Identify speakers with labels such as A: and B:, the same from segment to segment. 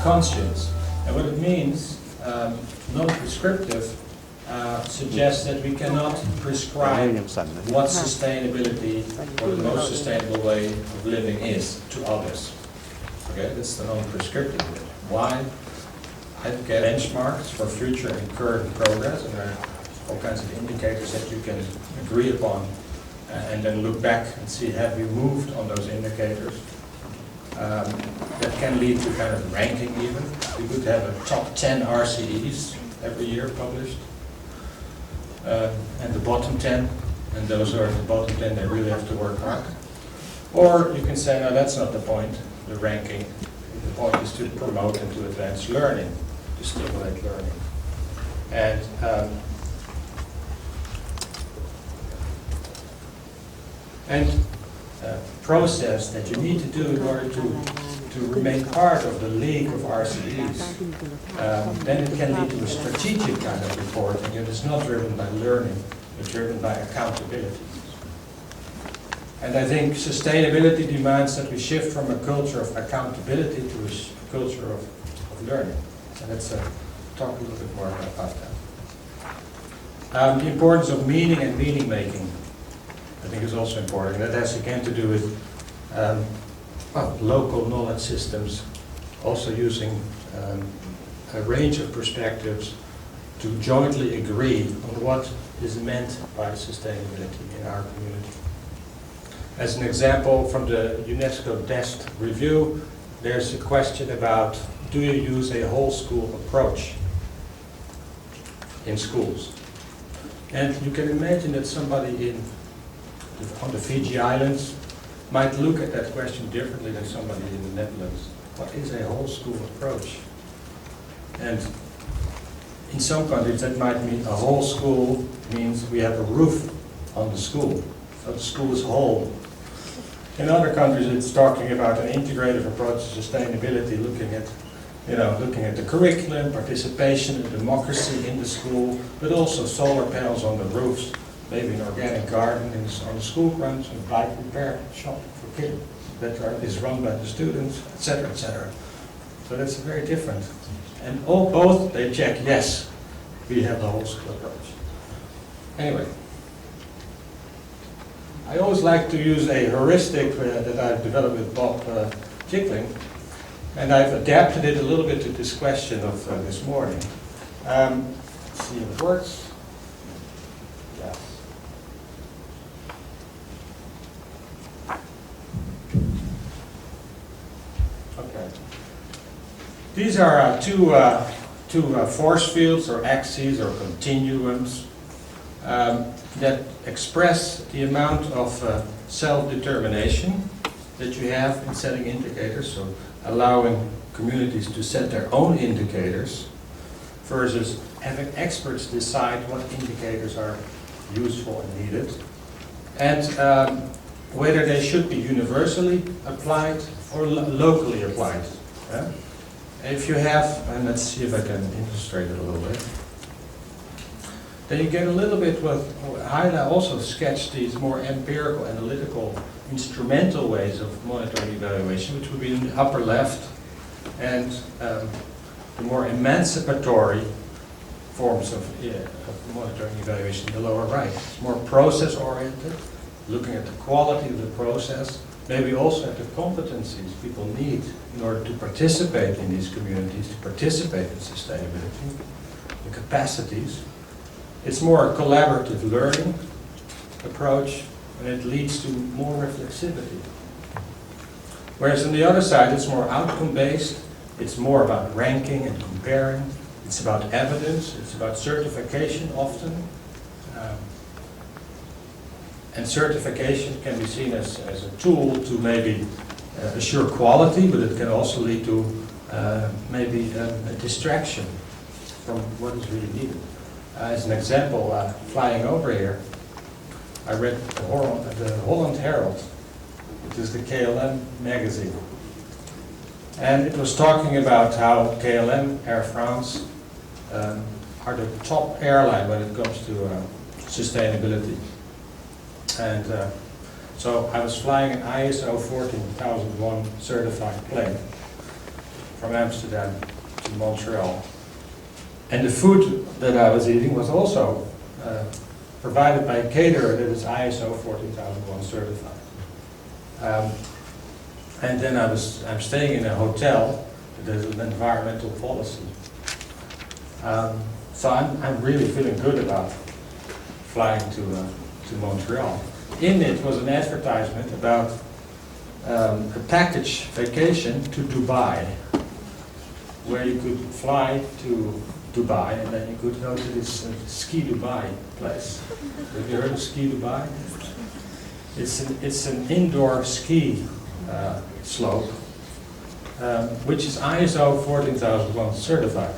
A: Conscience. And what it means, non-prescriptive, suggests that we cannot prescribe what sustainability or the most sustainable way of living is to others. Okay, that's the non-prescriptive bit. Why? I get benchmarks for future and current progress, and there are all kinds of indicators that you can agree upon and then look back and see, have we moved on those indicators? That can lead to kind of ranking even. We could have a top 10 RCEs every year published. And the bottom 10, and those are the bottom 10, they really have to work hard. Or you can say, no, that's not the point, the ranking. The point is to promote and to advance learning, to stimulate learning. And process that you need to do in order to remain part of the league of RCEs, then it can lead to a strategic kind of reporting that is not driven by learning, but driven by accountability. And I think sustainability demands that we shift from a culture of accountability to a culture of learning. So let's talk a little bit more about that. The importance of meaning and meaning making, I think, is also important. That has again to do with local knowledge systems, also using a range of perspectives to jointly agree on what is meant by sustainability in our community. As an example from the UNESCO DEST review, there's a question about, do you use a whole school approach in schools? And you can imagine that somebody on the Fiji Islands might look at that question differently than somebody in the Netherlands. What is a whole school approach? And in some countries that might mean a whole school means we have a roof on the school. So the school is whole. In other countries it's talking about an integrative approach to sustainability, looking at the curriculum, participation and democracy in the school, but also solar panels on the roofs, maybe an organic garden on the school grounds, a bike repair shop for kids that is run by the students, etc., etc. So that's very different. And both they check, yes, we have the whole school approach. Anyway, I always like to use a heuristic that I've developed with Bob Jickling, and I've adapted it a little bit to this question of this morning. Let's see if it works. Yes. Okay. These are two force fields or axes or continuums that express the amount of self-determination that you have in setting indicators, so allowing communities to set their own indicators versus having experts decide what indicators are useful and needed, and whether they should be universally applied or locally applied. Yeah? If you have, and let's see if I can illustrate it a little bit, then you get a little bit with, Heila also sketched these more empirical, analytical, instrumental ways of monitoring evaluation, which would be in the upper left, and the more emancipatory forms of monitoring evaluation in the lower right. It's more process-oriented, looking at the quality of the process maybe also at the competencies people need in order to participate in these communities, to participate in sustainability, the capacities. It's more a collaborative learning approach, and it leads to more reflexivity. Whereas on the other side, it's more outcome-based, it's more about ranking and comparing, it's about evidence, it's about certification often. And certification can be seen as a tool to maybe assure quality, but it can also lead to maybe a distraction from what is really needed. As an example, flying over here, I read the Holland Herald, which is the KLM magazine. And it was talking about how KLM, Air France, are the top airline when it comes to sustainability. And so I was flying an ISO 14001 certified plane from Amsterdam to Montreal. And the food that I was eating was also provided by a caterer that is ISO 14001 certified. And then I'm staying in a hotel that has an environmental policy. So I'm really feeling good about flying to Montreal. In it was an advertisement about a package vacation to Dubai, where you could fly to Dubai and then you could go to this Ski Dubai place. Have you heard of Ski Dubai? It's an indoor ski slope, which is ISO 14001 certified.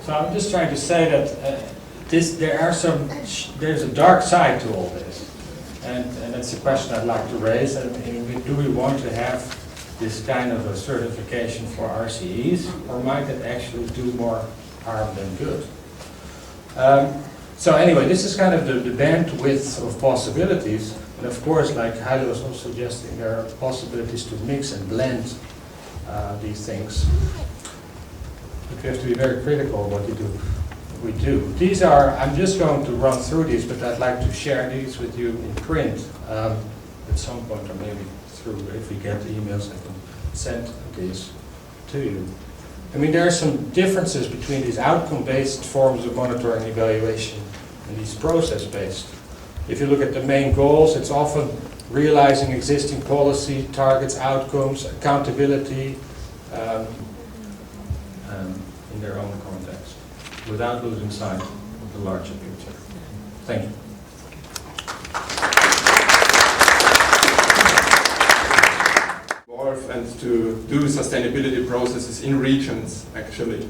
A: So I'm just trying to say that there's a dark side to all this, and that's a question I'd like to raise. Do we want to have this kind of a certification for RCEs, or might it actually do more harm than good? So anyway, this is kind of the bandwidth of possibilities, and of course, like Heide was also suggesting, there are possibilities to mix and blend these things. But we have to be very critical of what we do. These are, I'm just going to run through these, but I'd like to share these with you in print at some point, or maybe through, if we get the emails, I can send these to you. I mean, there are some differences between these outcome-based forms of monitoring and evaluation and these process-based. If you look at the main goals, it's often realizing existing policy, targets, outcomes, accountability in their own context, without losing sight of the larger picture. Thank you.
B: And to do sustainability processes in regions, actually.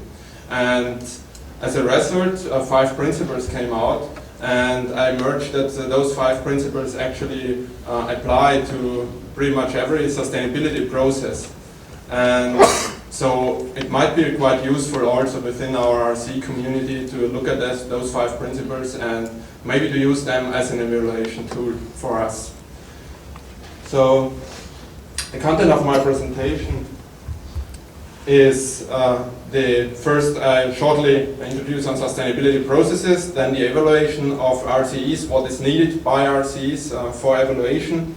B: And as a result, 5 principles came out, and I merged that those 5 principles actually apply to pretty much every sustainability process. And so it might be quite useful also within our RC community to look at those 5 principles and maybe to use them as an evaluation tool for us. So the content of my presentation is the first I shortly introduce on sustainability processes, then the evaluation of RCEs, what is needed by RCEs for evaluation,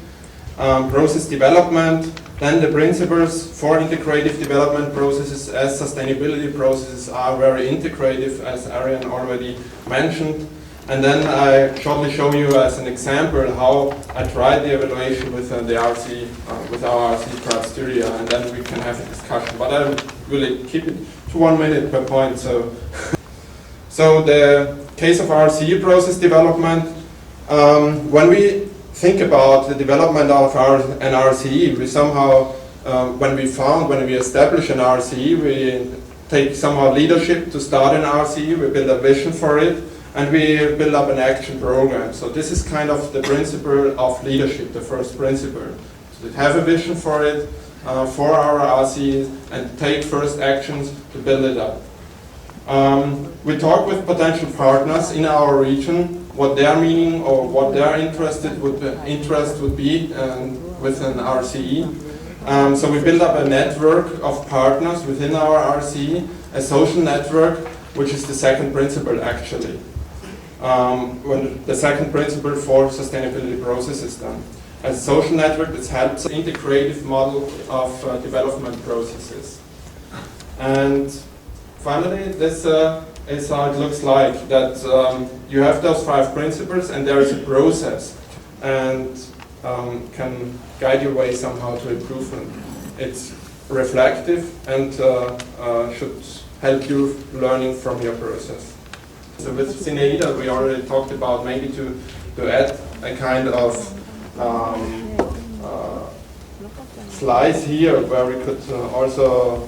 B: process development, then the principles for integrative development processes, as sustainability processes are very integrative, as Ariane already mentioned. And then I shortly show you as an example how I tried the evaluation with the RC, with our RC criteria, and then we can have a discussion. But I will keep it to 1 minute per point. So the case of RC process development, when we think about the development of an RCE, we somehow, when we establish an RCE, we take somehow leadership to start an RCE, we build a vision for it, and we build up an action program. So this is kind of the principle of leadership, the first principle. So to have a vision for it, for our RCEs, and take first actions to build it up. We talk with potential partners in our region, what their meaning or what their interest would be with an RCE. So we build up a network of partners within our RCE, a social network, which is the second principle actually. When the second principle for sustainability processes then. as a social network that helps integrative model of development processes. And finally, this is how it looks like, that you have those 5 principles and there is a process and can guide your way somehow to improvement. It's reflective and should help you learning from your process. So with Zinaida, we already talked about maybe to add a kind of slice here where we could also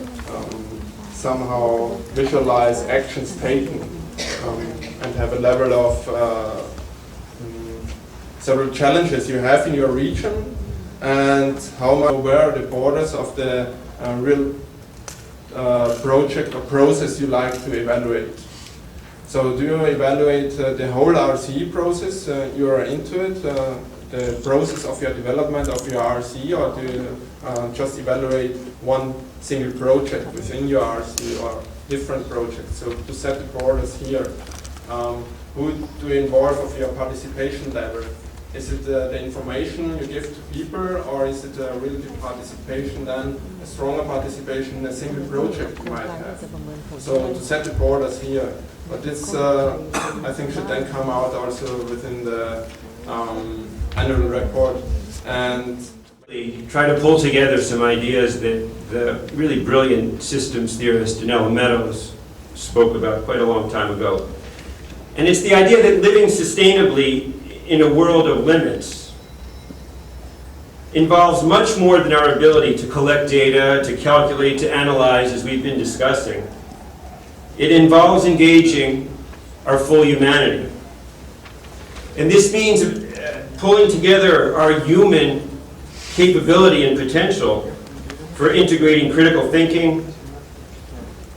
B: somehow visualize actions taken and have a level of several challenges you have in your region and how much where the borders of the real project or process you like to evaluate. So do you evaluate the whole RCE process? You are into it, the process of your development of your RCE, or do you just evaluate one single project within your RCE or different projects? So to set the borders here, who do you involve of your participation level? Is it the information you give to people, or is it a real deep participation, then a stronger participation in a single project you might have? So to set the borders here. But this, I think, should then come out also within the annual report. And
C: try to pull together some ideas that the really brilliant systems theorist Donella Meadows spoke about quite a long time ago. And it's the idea that living sustainably in a world of limits involves much more than our ability to collect data, to calculate, to analyze, as we've been discussing. It involves engaging our full humanity. And this means pulling together our human capability and potential for integrating critical thinking,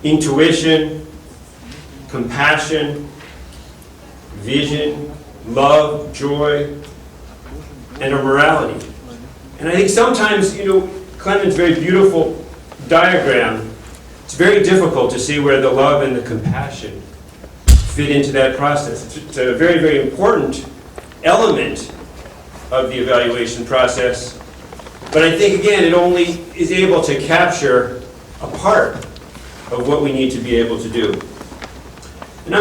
C: intuition, compassion, vision, love, joy, and our morality. And I think sometimes, Clement's very beautiful diagram, it's very difficult to see where the love and the compassion fit into that process. It's a very, very important element of the evaluation process. But I think, again, it only is able to capture a part of what we need to be able to do. And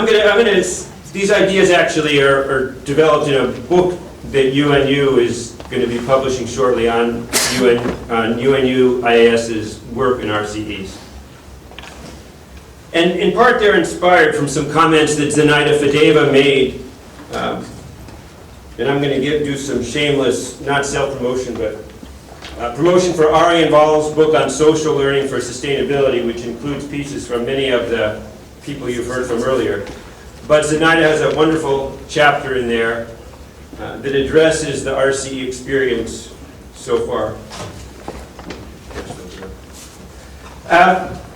C: these ideas actually are developed in a book that UNU is going to be publishing shortly on UNU IAS's work in RCEs. And in part they're inspired from some comments that Zinaida Fadeva made. And I'm going to do some shameless, not self-promotion, but promotion for Ari Inval's book on social learning for sustainability, which includes pieces from many of the people you've heard from earlier. But Zinaida has a wonderful chapter in there that addresses the RCE experience so far.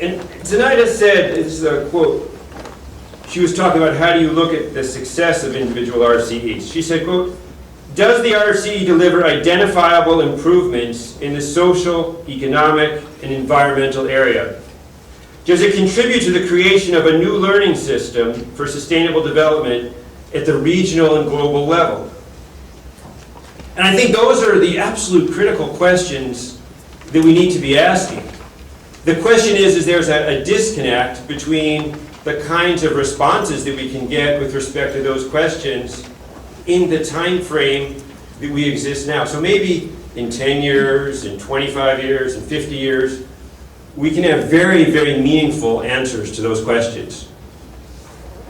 C: And Zinaida said, this is a quote, she was talking about how do you look at the success of individual RCEs. She said, quote, does the RCE deliver identifiable improvements in the social, economic, and environmental area? Does it contribute to the creation of a new learning system for sustainable development at the regional and global level? And I think those are the absolute critical questions that we need to be asking. The question is there's a disconnect between the kinds of responses that we can get with respect to those questions in the time frame that we exist now. So maybe in 10 years, in 25 years, in 50 years, we can have very, very meaningful answers to those questions.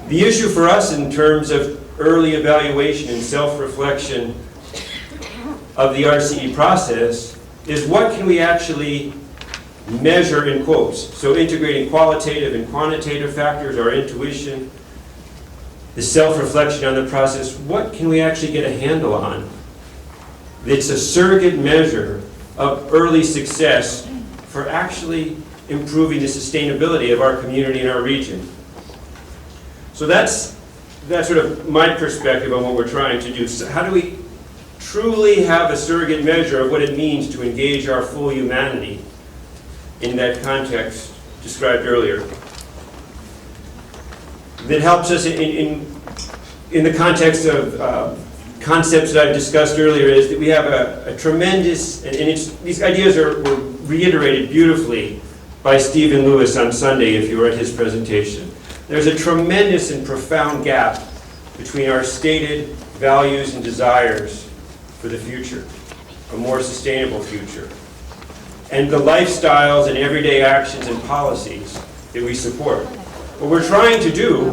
C: The issue for us in terms of early evaluation and self-reflection of the RCE process is what can we actually measure in quotes. So integrating qualitative and quantitative factors, our intuition, the self-reflection on the process, what can we actually get a handle on? It's a surrogate measure of early success for actually improving the sustainability of our community and our region. So that's sort of my perspective on what we're trying to do. So how do we truly have a surrogate measure of what it means to engage our full humanity in that context described earlier? That helps us in the context of concepts that I've discussed earlier is that we have a tremendous, and these ideas were reiterated beautifully by Stephen Lewis on Sunday, if you were at his presentation. There's a tremendous and profound gap between our stated values and desires for the future, a more sustainable future, and the lifestyles and everyday actions and policies that we support. What we're trying to do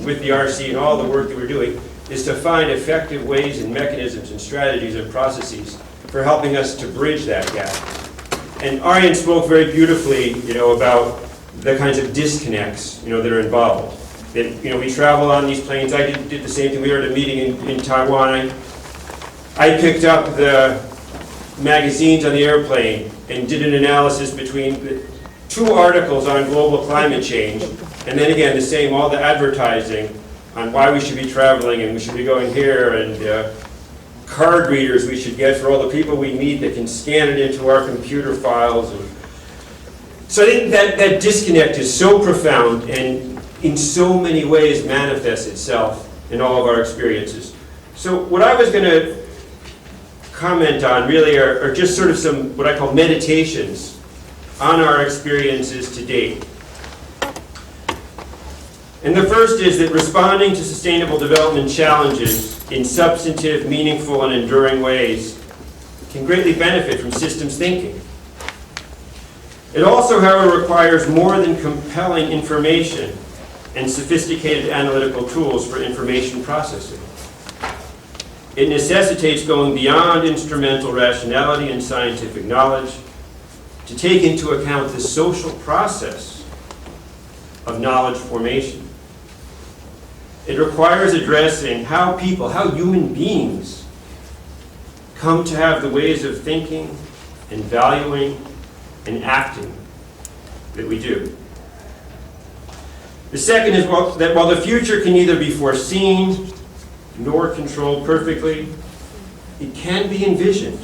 C: with the RC and all the work that we're doing is to find effective ways and mechanisms and strategies and processes for helping us to bridge that gap. And Arjen spoke very beautifully, about the kinds of disconnects, that are involved. That, we travel on these planes. I did the same thing. We were at a meeting in Taiwan. I picked up the magazines on the airplane and did an analysis between the 2 articles on global climate change, and then again, all the advertising on why we should be traveling and we should be going here, and card readers we should get for all the people we meet that can scan it into our computer files. And so I think that disconnect is so profound and in so many ways manifests itself in all of our experiences. So what I was going to comment on really are just sort of some what I call meditations on our experiences to date. And the first is that responding to sustainable development challenges in substantive, meaningful, and enduring ways can greatly benefit from systems thinking. It also, however, requires more than compelling information and sophisticated analytical tools for information processing. It necessitates going beyond instrumental rationality and scientific knowledge to take into account the social process of knowledge formation. It requires addressing how human beings come to have the ways of thinking and valuing and acting that we do. The second is that while the future can neither be foreseen nor controlled perfectly, it can be envisioned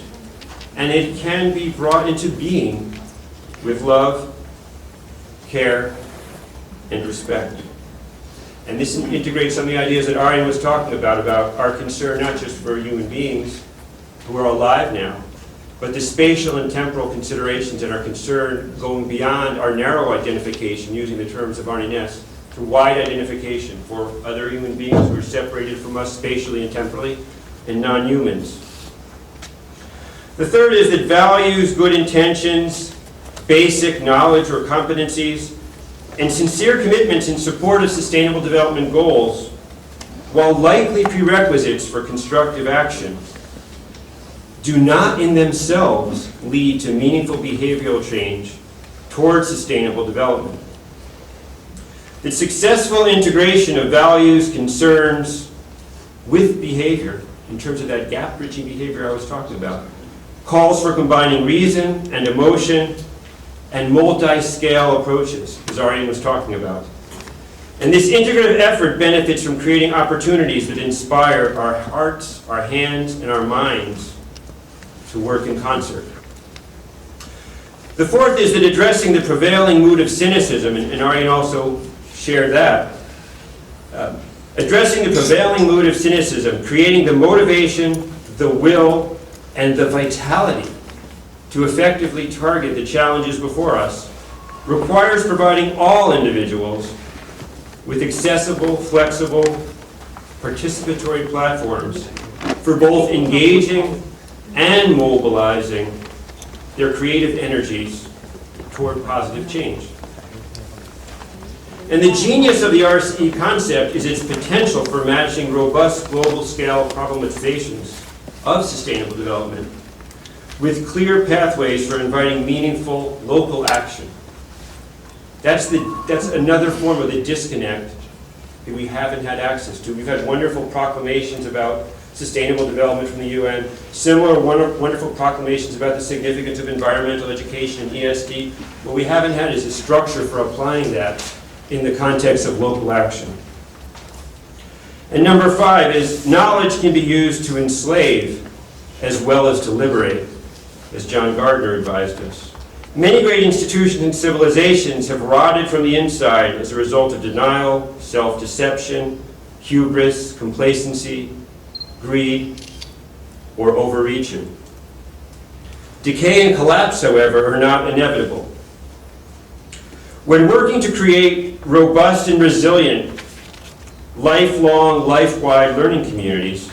C: and it can be brought into being with love, care, and respect. And this integrates some of the ideas that Arjen was talking about our concern not just for human beings who are alive now, but the spatial and temporal considerations and our concern going beyond our narrow identification, using the terms of Arne Naess, to wide identification for other human beings who are separated from us spatially and temporally, and non-humans. The third is that values, good intentions, basic knowledge or competencies, and sincere commitments in support of sustainable development goals, while likely prerequisites for constructive action, do not in themselves lead to meaningful behavioral change towards sustainable development. The successful integration of values, concerns, with behavior, in terms of that gap-bridging behavior I was talking about, calls for combining reason and emotion and multi-scale approaches, as Arjen was talking about. And this integrative effort benefits from creating opportunities that inspire our hearts, our hands, and our minds to work in concert. The fourth is that addressing the prevailing mood of cynicism, and Arjen also shared that, addressing the prevailing mood of cynicism, creating the motivation, the will, and the vitality to effectively target the challenges before us, requires providing all individuals with accessible, flexible, participatory platforms for both engaging and mobilizing their creative energies toward positive change. And the genius of the RCE concept is its potential for matching robust global-scale problematizations of sustainable development with clear pathways for inviting meaningful local action. That's another form of the disconnect that we haven't had access to. We've had wonderful proclamations about sustainable development from the UN, similar wonderful proclamations about the significance of environmental education and ESD. What we haven't had is a structure for applying that in the context of local action. And number 5 is knowledge can be used to enslave as well as to liberate, as John Gardner advised us. Many great institutions and civilizations have rotted from the inside as a result of denial, self-deception, hubris, complacency, greed, or overreaching. Decay and collapse, however, are not inevitable. When working to create robust and resilient, lifelong, life-wide learning communities,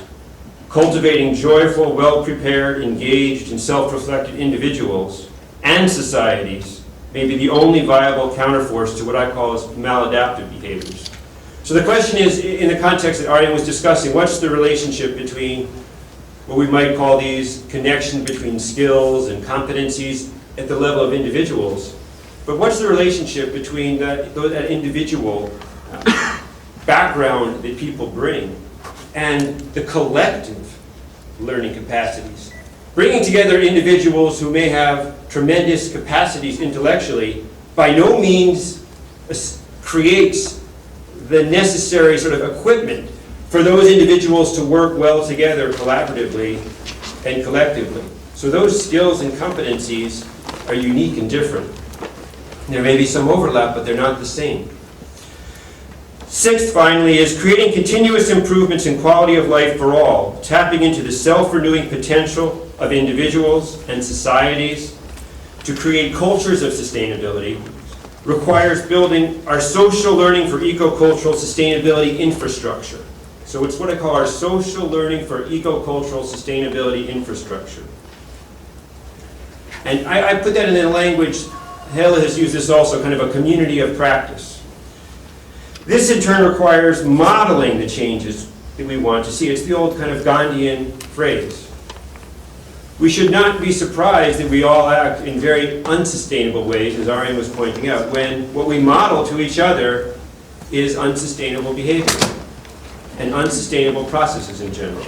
C: cultivating joyful, well-prepared, engaged, and self-reflected individuals and societies may be the only viable counterforce to what I call as maladaptive behaviors. So the question is, in the context that Arjen was discussing, what's the relationship between what we might call these connections between skills and competencies at the level of individuals, but what's the relationship between that individual background that people bring and the collective learning capacities? Bringing together individuals who may have tremendous capacities intellectually by no means creates the necessary sort of equipment for those individuals to work well together collaboratively and collectively. So those skills and competencies are unique and different. There may be some overlap, but they're not the same. Sixth, finally, is creating continuous improvements in quality of life for all, tapping into the self-renewing potential of individuals and societies to create cultures of sustainability requires building our social learning for eco-cultural sustainability infrastructure. So it's what I call our social learning for eco-cultural sustainability infrastructure. And I put that in the language, Helle has used this also, kind of a community of practice. This in turn requires modeling the changes that we want to see. It's the old kind of Gandhian phrase. We should not be surprised that we all act in very unsustainable ways, as Arjen was pointing out, when what we model to each other is unsustainable behavior and unsustainable processes in general.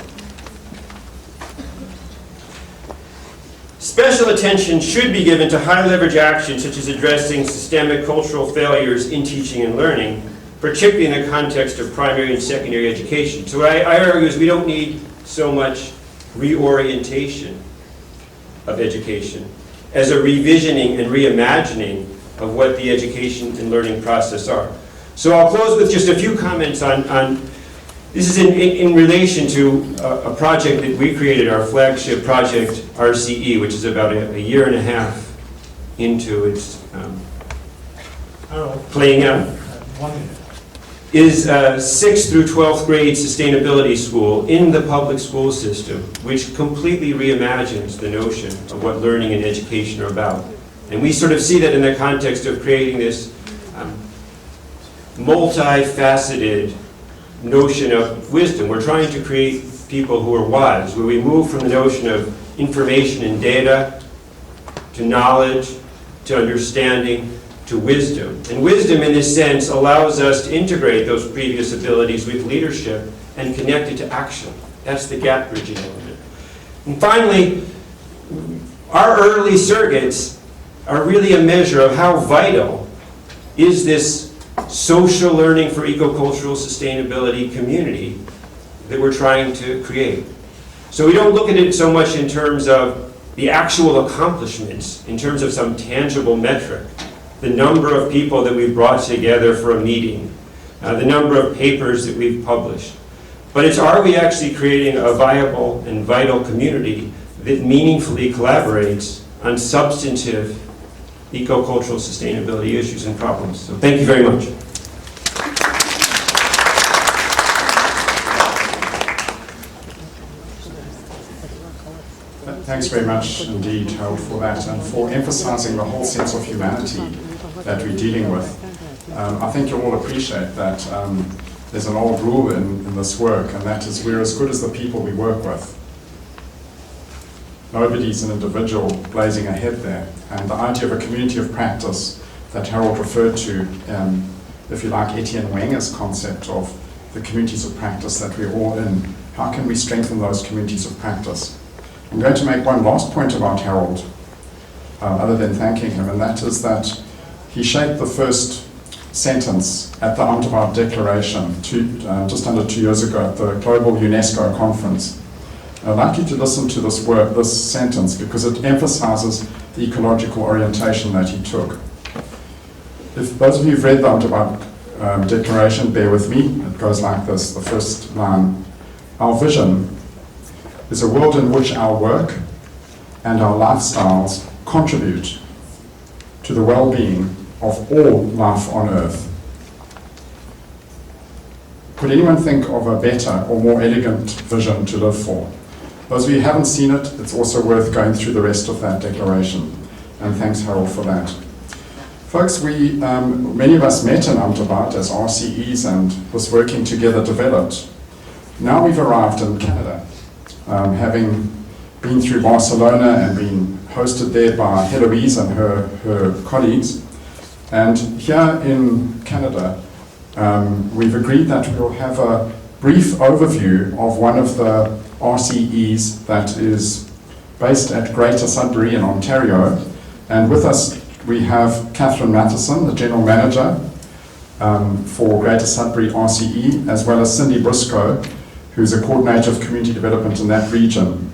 C: Special attention should be given to high leverage actions such as addressing systemic cultural failures in teaching and learning, particularly in the context of primary and secondary education. So what I argue is we don't need so much reorientation of education as a revisioning and reimagining of what the education and learning process are. So I'll close with just a few comments on this is in relation to a project that we created, our flagship project, RCE, which is about a year and a half into its playing out.
A: 1 minute.
C: Is a 6th through 12th grade sustainability school in the public school system, which completely reimagines the notion of what learning and education are about. And we sort of see that in the context of creating this multifaceted notion of wisdom. We're trying to create people who are wise, where we move from the notion of information and data to knowledge, to understanding, to wisdom. And wisdom, in this sense, allows us to integrate those previous abilities with leadership and connect it to action. That's the gap bridging element. And finally, our early surrogates are really a measure of how vital is this social learning for eco-cultural sustainability community that we're trying to create. So we don't look at it so much in terms of the actual accomplishments, in terms of some tangible metric, the number of people that we've brought together for a meeting, the number of papers that we've published. But it's, are we actually creating a viable and vital community that meaningfully collaborates on substantive eco-cultural sustainability issues and problems? So thank you very much.
D: Thanks very much indeed, Harold, for that and for emphasizing the whole sense of humanity that we're dealing with. I think you all appreciate that there's an old rule in this work, and that is we're as good as the people we work with. Nobody's an individual blazing ahead there. And the idea of a community of practice that Harold referred to, if you like, Etienne Wenger's concept of the communities of practice that we're all in, how can we strengthen those communities of practice? I'm going to make one last point about Harold, other than thanking him, and that is that he shaped the first sentence at the Amtebab Declaration just under 2 years ago at the Global UNESCO Conference. I'd like you to listen to this sentence because it emphasizes the ecological orientation that he took. If those of you who've read the Amtebab Declaration, bear with me. It goes like this, the first line. Our vision is a world in which our work and our lifestyles contribute to the well-being of all life on Earth. Could anyone think of a better or more elegant vision to live for? Those of you who haven't seen it, it's also worth going through the rest of that declaration. And thanks, Harold, for that. Folks, many of us met in Amtabat as RCEs and was working together developed. Now we've arrived in Canada, having been through Barcelona and been hosted there by Heloise and her colleagues. And here in Canada, we've agreed that we'll have a brief overview of one of the RCEs that is based at Greater Sudbury in Ontario. And with us we have Catherine Matheson, the General Manager for Greater Sudbury RCE, as well as Cindy Briscoe, who's a Coordinator of Community Development in that region.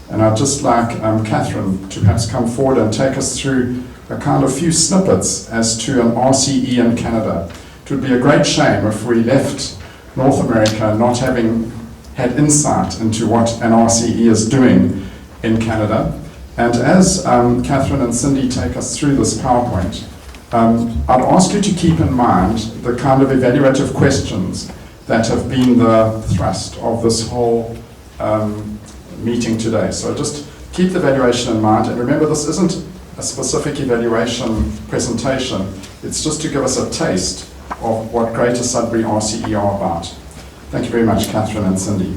D: And I'd just like Catherine to perhaps come forward and take us through a kind of few snippets as to an RCE in Canada. It would be a great shame if we left North America not having had insight into what an RCE is doing in Canada. And as Catherine and Cindy take us through this PowerPoint, I'd ask you to keep in mind the kind of evaluative questions that have been the thrust of this whole meeting today. So just keep the evaluation in mind, and remember this isn't a specific evaluation presentation, it's just to give us a taste of what Greater Sudbury RCE are about. Thank you very much, Catherine and Cindy.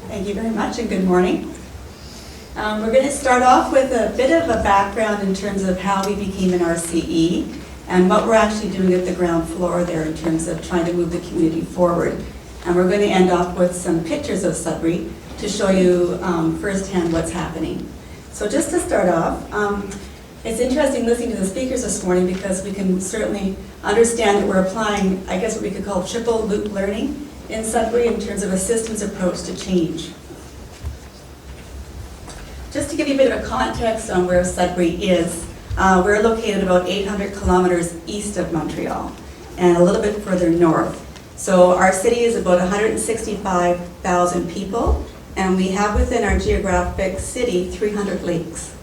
E: Thank you very much, and good morning. We're going to start off with a bit of a background in terms of how we became an RCE and what we're actually doing at the ground floor there in terms of trying to move the community forward. And we're going to end off with some pictures of Sudbury to show you firsthand what's happening. So just to start off, it's interesting listening to the speakers this morning because we can certainly understand that we're applying, I guess what we could call triple loop learning in Sudbury in terms of a systems approach to change. Just to give you a bit of a context on where Sudbury is, we're located about 800 kilometers east of Montreal and a little bit further north. So our city is about 165,000 people, and we have within our geographic city 300 lakes.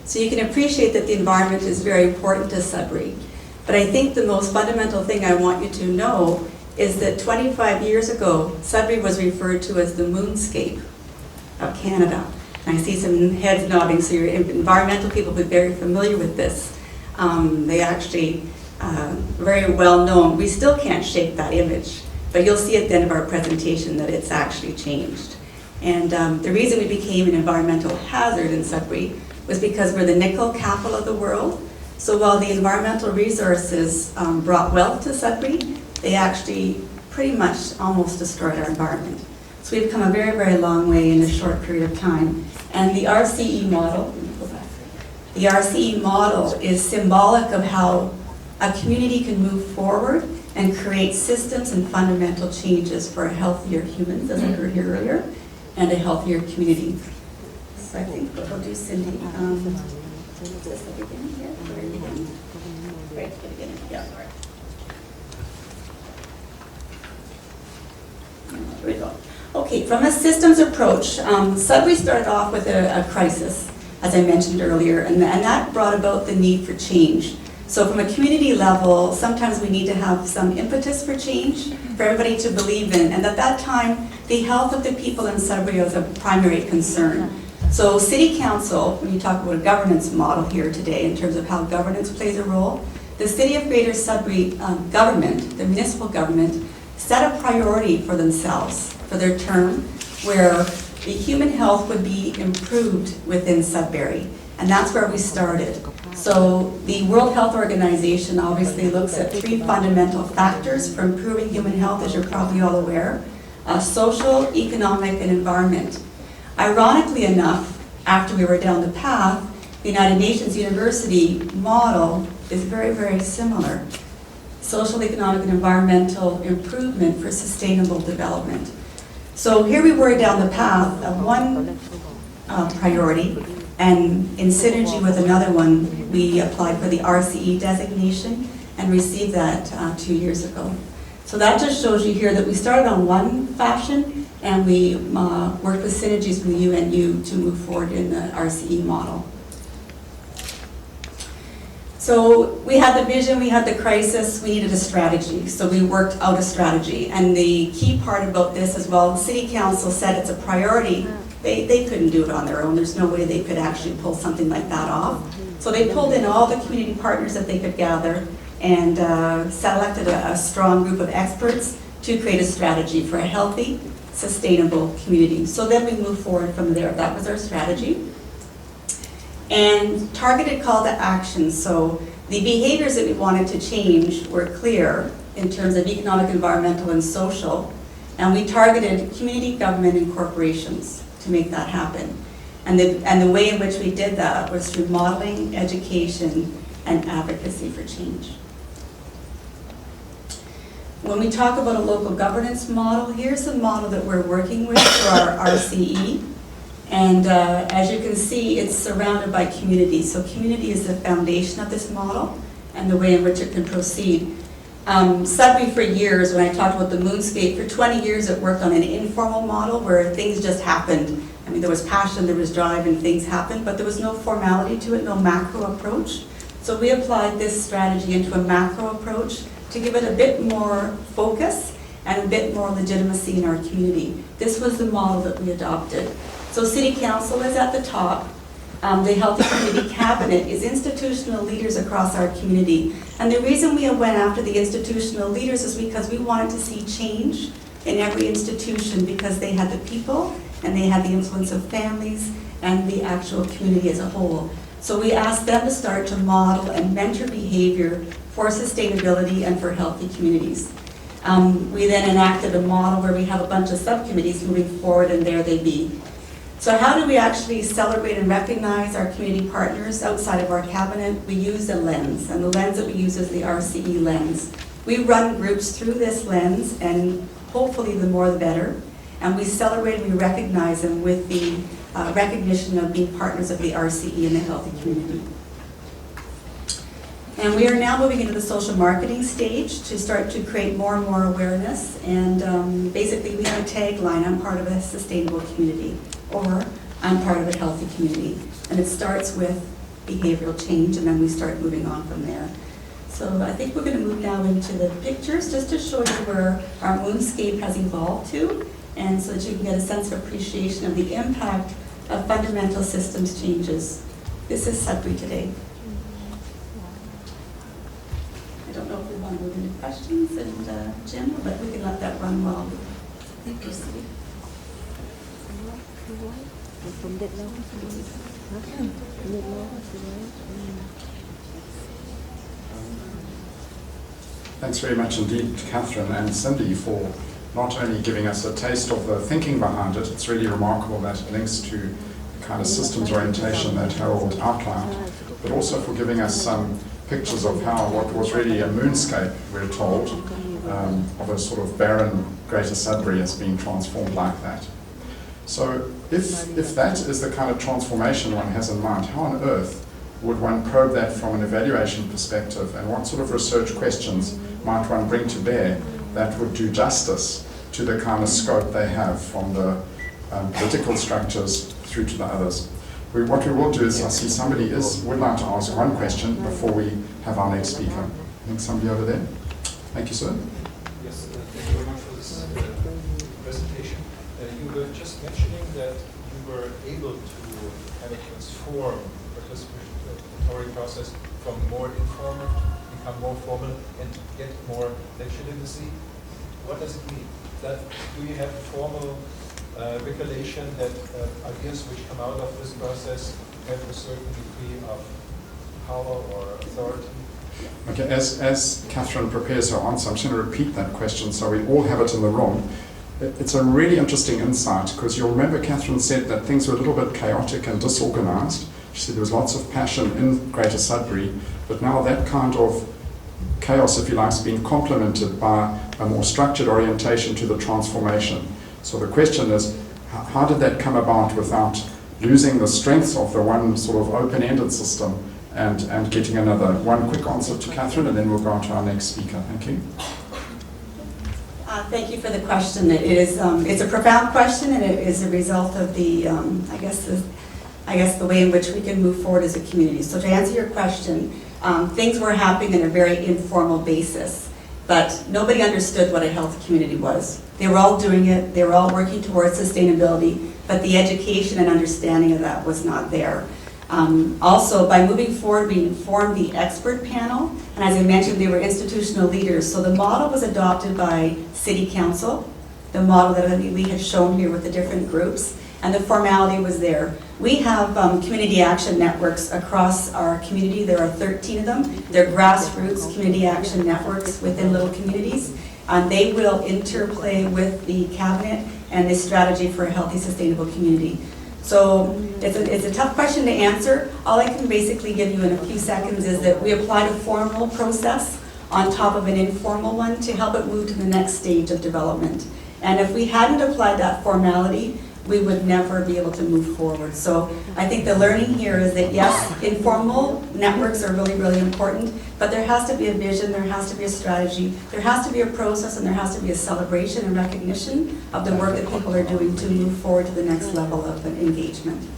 E: So you can appreciate that the environment is very important to Sudbury. But I think the most fundamental thing I want you to know is that 25 years ago, Sudbury was referred to as the moonscape of Canada. And I see some heads nodding, so your environmental people will be very familiar with this. They actually, very well known. We still can't shake that image, but you'll see at the end of our presentation that it's actually changed. And the reason we became an environmental hazard in Sudbury was because we're the nickel capital of the world. So while the environmental resources brought wealth to Sudbury, they actually pretty much almost destroyed our environment. So we've come a very, very long way in a short period of time. And the RCE model, the RCE model is symbolic of how a community can move forward and create systems and fundamental changes for a healthier humans, as I heard here earlier, and a healthier community. So I think what we'll do, Cindy, is this the beginning here? Very beginning? Right, the beginning, yeah, all right. Here we go. Okay, from a systems approach, Sudbury started off with a crisis, as I mentioned earlier, and that brought about the need for change. So from a community level, sometimes we need to have some impetus for change, for everybody to believe in, and at that time, the health of the people in Sudbury was a primary concern. So City Council, when you talk about a governance model here today in terms of how governance plays a role, the City of Greater Sudbury government, the municipal government, set a priority for themselves, for their term, where the human health would be improved within Sudbury. And that's where we started. So the World Health Organization obviously looks at 3 fundamental factors for improving human health, as you're probably all aware: social, economic, and environment. Ironically enough, after we were down the path, the United Nations University model is very, very similar. Social, economic, and environmental improvement for sustainable development. So here we were down the path of one priority, and in synergy with another one, we applied for the RCE designation and received that 2 years ago. So that just shows you here that we started on one fashion and we worked with synergies with the UNU to move forward in the RCE model. So we had the vision, we had the crisis, we needed a strategy. So we worked out a strategy. And the key part about this as well, the City Council said it's a priority. They couldn't do it on their own. There's no way they could actually pull something like that off. So they pulled in all the community partners that they could gather and selected a strong group of experts to create a strategy for a healthy, sustainable community. So then we moved forward from there. That was our strategy. And targeted call to action. So the behaviors that we wanted to change were clear in terms of economic, environmental, and social. And we targeted community, government, and corporations to make that happen. And the way in which we did that was through modeling, education, and advocacy for change. When we talk about a local governance model, here's the model that we're working with for our RCE. And as you can see, it's surrounded by community. So community is the foundation of this model and the way in which it can proceed. Sudbury for years, when I talked about the moonscape, for 20 years it worked on an informal model where things just happened. I mean, there was passion, there was drive, and things happened, but there was no formality to it, no macro approach. So we applied this strategy into a macro approach to give it a bit more focus and a bit more legitimacy in our community. This was the model that we adopted. So City Council is at the top. The Healthy Community Cabinet is institutional leaders across our community. And the reason we went after the institutional leaders is because we wanted to see change in every institution because they had the people and they had the influence of families and the actual community as a whole. So we asked them to start to model and mentor behavior for sustainability and for healthy communities. We then enacted a model where we have a bunch of subcommittees moving forward, and there they be. So how do we actually celebrate and recognize our community partners outside of our cabinet? We use a lens, and the lens that we use is the RCE lens. We run groups through this lens, and hopefully the more the better. And we celebrate and we recognize them with the recognition of being partners of the RCE in the healthy community. And we are now moving into the social marketing stage to start to create more and more awareness. And basically we have a tagline, I'm part of a sustainable community, or I'm part of a healthy community. And it starts with behavioral change, and then we start moving on from there. So I think we're going to move now into the pictures just to show you where our moonscape has evolved to, and so that you can get a sense of appreciation of the impact of fundamental systems changes. This is Sudbury today. I don't know if we want to move into questions and Jim, but we can let that run while we proceed.
D: Thanks very much indeed, Catherine and Cindy, for not only giving us a taste of the thinking behind it. It's really remarkable that it links to the kind of systems orientation that Harold outlined, but also for giving us some pictures of how what was really a moonscape, we're told, of a sort of barren Greater Sudbury has been transformed like that. So if that is the kind of transformation one has in mind, how on earth would one probe that from an evaluation perspective, and what sort of research questions might one bring to bear that would do justice to the kind of scope they have from the political structures through to the others? What we will do is, I see somebody would like to ask one question before we have our next speaker. I think somebody over there. Thank you, sir.
F: Yes, thank you very much for this presentation. You were just mentioning that you were able to kind of transform the participatory process from more informal, become more formal, and get more legitimacy. What does it mean? Do you have a formal regulation that ideas which come out of this process have a certain degree of power or authority?
D: Okay, as Catherine prepares her answer, I'm just going to repeat that question so we all have it in the room. It's a really interesting insight, because you'll remember Catherine said that things were a little bit chaotic and disorganized. She said there was lots of passion in Greater Sudbury, but now that kind of chaos, if you like, has been complemented by a more structured orientation to the transformation. So the question is, how did that come about without losing the strengths of the one sort of open-ended system and getting another? One quick answer to Catherine, and then we'll go on to our next speaker. Thank you.
E: Thank you for the question. It is, it's a profound question, and it is a result of the, I guess the way in which we can move forward as a community. So to answer your question, things were happening on a very informal basis, but nobody understood what a health community was. They were all doing it, they were all working towards sustainability, but the education and understanding of that was not there. Also, by moving forward, we formed the expert panel, and as I mentioned, they were institutional leaders. So the model was adopted by City Council, the model that we had shown here with the different groups, and the formality was there. We have community action networks across our community. There are 13 of them. They're grassroots community action networks within little communities. They will interplay with the cabinet and the strategy for a healthy, sustainable community. So it's a tough question to answer. All I can basically give you in a few seconds is that we applied a formal process on top of an informal one to help it move to the next stage of development. And if we hadn't applied that formality, we would never be able to move forward. So I think the learning here is that yes, informal networks are really, really important, but there has to be a vision, there has to be a strategy, there has to be a process, and there has to be a celebration and recognition of the work that people are doing to move forward to the next level of engagement.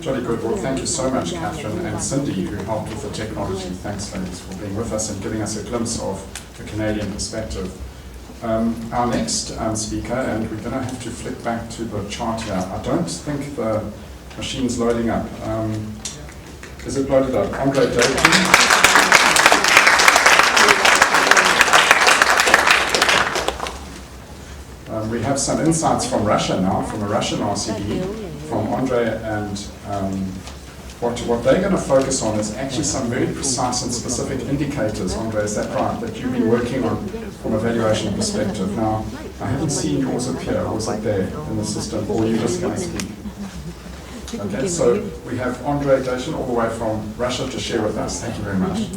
D: Jolly good. Well, thank you so much, Catherine and Cindy, who helped with the technology. Thanks, ladies, for being with us and giving us a glimpse of the Canadian perspective. Our next speaker, and we're going to have to flick back to the chart here. I don't think the machine's loading up. Is it loaded up? Andre Dayton. We have some insights from Russia now, from a Russian RCD, from Andre, and what they're going to focus on is actually some very precise and specific indicators, Andre, is that right, that you've been working on from a valuation perspective. Now, I haven't seen yours appear, or is it there in the system, or are you just going to speak? Okay, so we have Andre Dayton all the way from Russia to share with us. Thank you very much.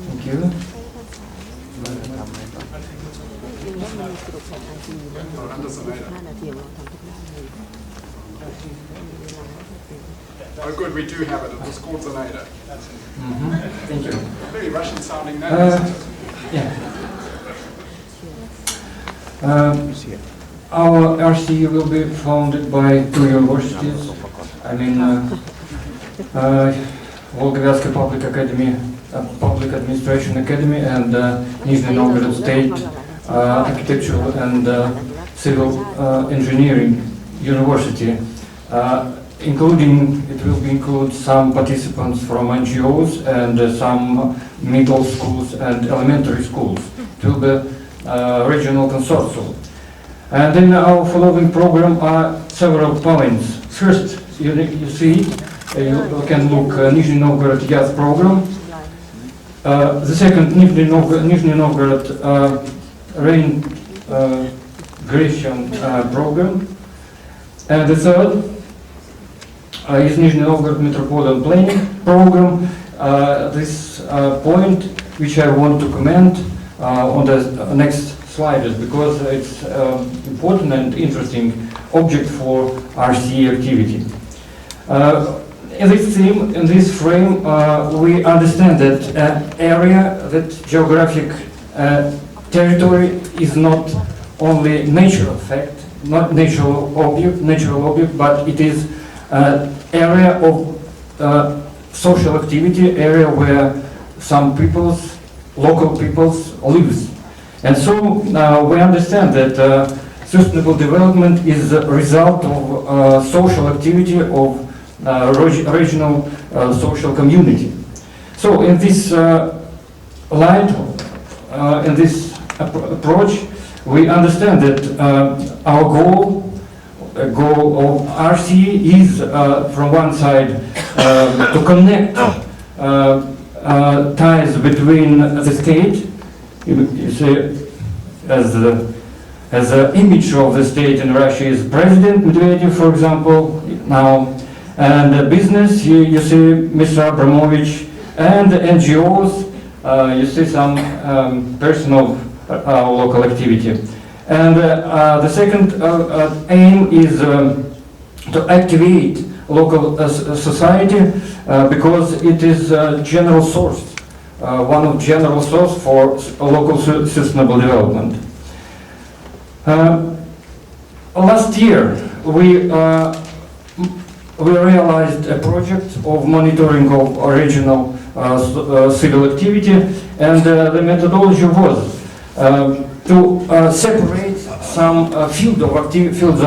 G: Thank you.
D: Oh good, we do have it. It was called Zenaida.
G: Thank you.
D: Very Russian sounding name, isn't it?
G: Yeah. Our RCE will be founded by two universities. I mean, Volga-Vyatka Public Academy, Public Administration Academy, and Nizhny Novgorod State Architectural and Civil Engineering University. Including, it will include some participants from NGOs and some middle schools and elementary schools. It will be regional consortium. And in our following program are several points. First, you see, you can look Nizhny Novgorod Youth program. The second, Nizhny Novgorod Rain Grecian program. And the third is Nizhny Novgorod Metropolitan Planning Program. This point, which I want to comment on the next slide, is because it's important and interesting object for RCE activity. In this theme, in this frame, we understand that area, that geographic territory is not only natural fact, not natural object, but it is area of social activity, area where some peoples, local peoples live. And so we understand that sustainable development is a result of social activity of regional social community. So in this light, in this approach, we understand that our goal of RCE is, from one side, to connect ties between the state. You see, as the image of the state in Russia is President Medvedev, for example, now, and business, you see Mr. Abramovich, and NGOs, you see some person of our local activity. And the second aim is to activate local society because it is a general source one of general source for local sustainable development. Last year, we realized a project of monitoring of regional civil activity, and the methodology was to separate some fields of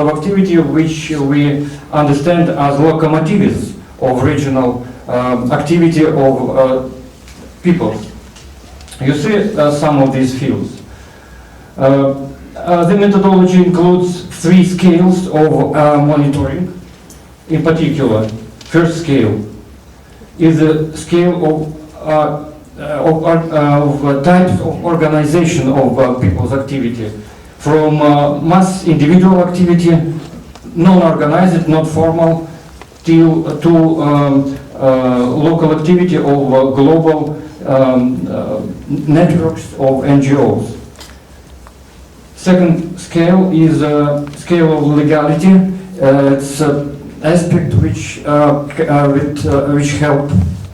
G: activity which we understand as locomotives of regional activity of people. You see some of these fields. The methodology includes 3 scales of monitoring. In particular, first scale is a scale of types of organization of people's activity, from mass individual activity, non-organized, not formal, to local activity of global networks of NGOs. Second scale is a scale of legality. It's an aspect which help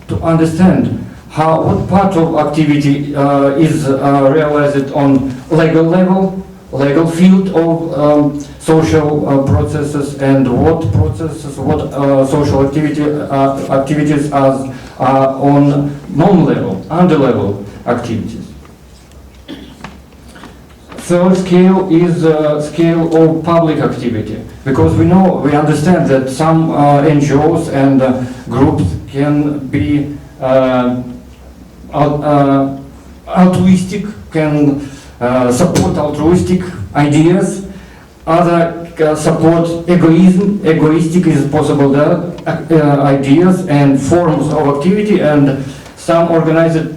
G: to understand what part of activity is realized on legal level, legal field of social processes, and what processes, what social activities are on non-level, under-level activities. Third scale is a scale of public activity, because we understand that some NGOs and groups can be altruistic, can support altruistic ideas. Other support egoistic is possible there, ideas and forms of activity, and some organized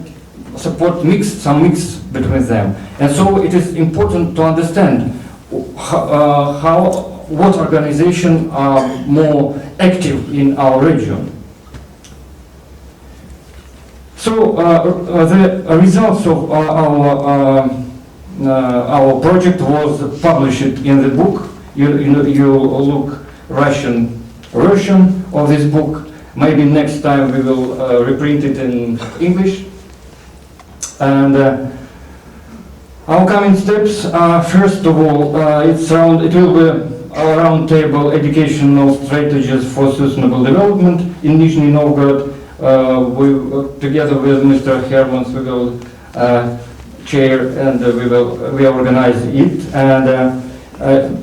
G: support some mix between them. And so it is important to understand what organizations are more active in our region. So the results of our project was published in the book. You look Russian version of this book. Maybe next time we will reprint it in English. And our coming steps are, first of all, it will be a roundtable educational strategies for sustainable development in Nizhny Novgorod. Together with Mr. Hermans, we will chair and we organize it. And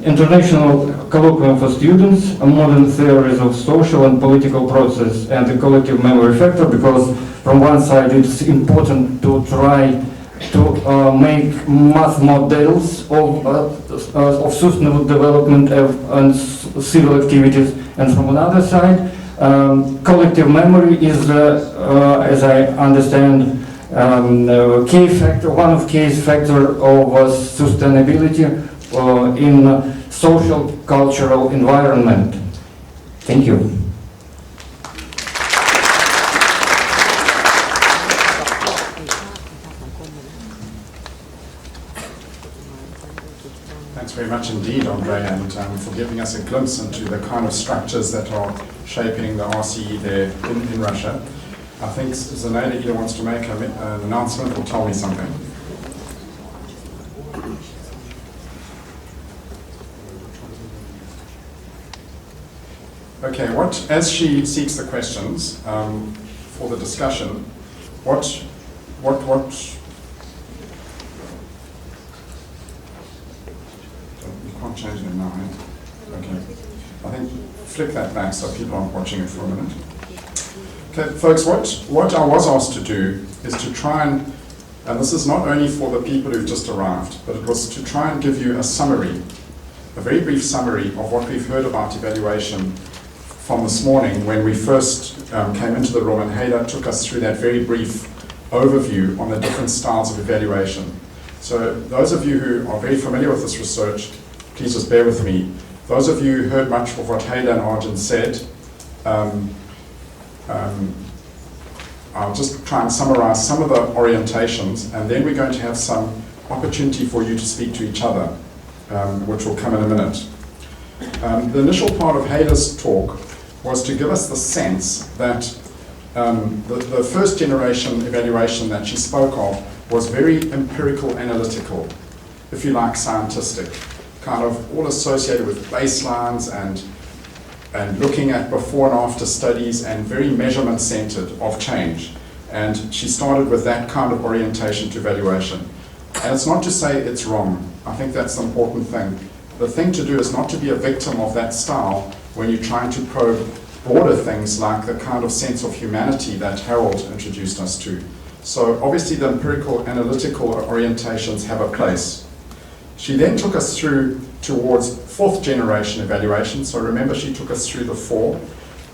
G: international colloquium for students, modern theories of social and political process, and the collective memory factor, because from one side it's important to try to make math models of sustainable development and civil activities, and from another side, collective memory is, as I understand, key factor, one of key factors of sustainability in social cultural environment. Thank you.
D: Thanks very much indeed, Andrei, and for giving us a glimpse into the kind of structures that are shaping the RCE there in Russia. I think Zenaida either wants to make an announcement or tell me something. Okay, as she seeks the questions for the discussion, what you can't change them now, eh? Okay. I think flick that back so people aren't watching it for a minute. Okay, folks, what I was asked to do is to try and this is not only for the people who've just arrived, but it was to try and give you a summary, a very brief summary of what we've heard about evaluation from this morning when we first came into the room, and Haida took us through that very brief overview on the different styles of evaluation. So those of you who are very familiar with this research, please just bear with me. Those of you who heard much of what Haida and Arjun said, I'll just try and summarize some of the orientations, and then we're going to have some opportunity for you to speak to each other, which will come in a minute. The initial part of Haida's talk was to give us the sense that the first generation evaluation that she spoke of was very empirical analytical, if you like, scientific, kind of all associated with baselines and looking at before and after studies and very measurement centered of change. And she started with that kind of orientation to evaluation. And it's not to say it's wrong. I think that's the important thing. The thing to do is not to be a victim of that style when you're trying to probe broader things like the kind of sense of humanity that Harold introduced us to. So obviously the empirical analytical orientations have a place. She then took us through towards fourth generation evaluation. So remember, she took us through the four.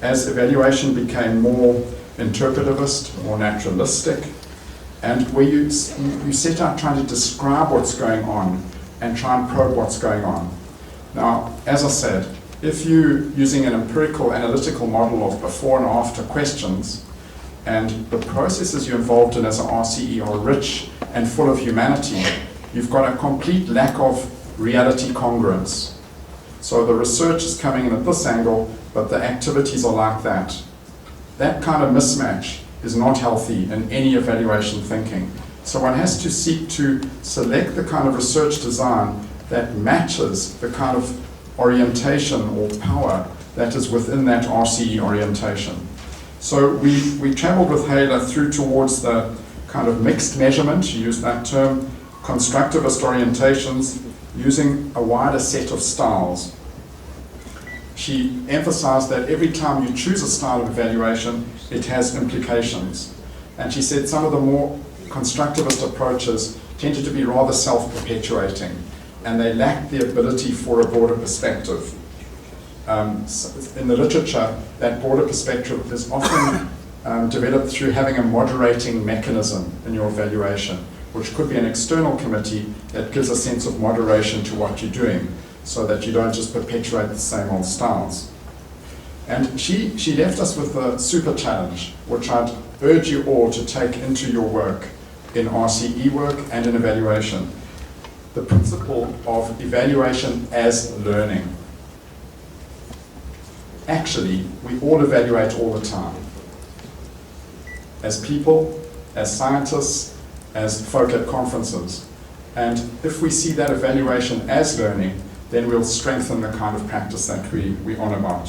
D: As evaluation became more interpretivist, more naturalistic, and where you set out trying to describe what's going on and try and probe what's going on. Now, as I said, if you're using an empirical analytical model of before and after questions, and the processes you're involved in as an RCE are rich and full of humanity, you've got a complete lack of reality congruence. So the research is coming in at this angle, but the activities are like that. That kind of mismatch is not healthy in any evaluation thinking. So one has to seek to select the kind of research design that matches the kind of orientation or power that is within that RCE orientation. So we traveled with Haler through towards the kind of mixed measurement, she used that term, constructivist orientations, using a wider set of styles. She emphasized that every time you choose a style of evaluation, it has implications. And she said some of the more constructivist approaches tended to be rather self-perpetuating, and they lacked the ability for a broader perspective. In the literature, that broader perspective is often developed through having a moderating mechanism in your evaluation, which could be an external committee that gives a sense of moderation to what you're doing, so that you don't just perpetuate the same old styles. And she left us with a super challenge, which I'd urge you all to take into your work, in RCE work and in evaluation. The principle of evaluation as learning. Actually, we all evaluate all the time. As people, as scientists, as folk at conferences. And if we see that evaluation as learning, then we'll strengthen the kind of practice that we on about.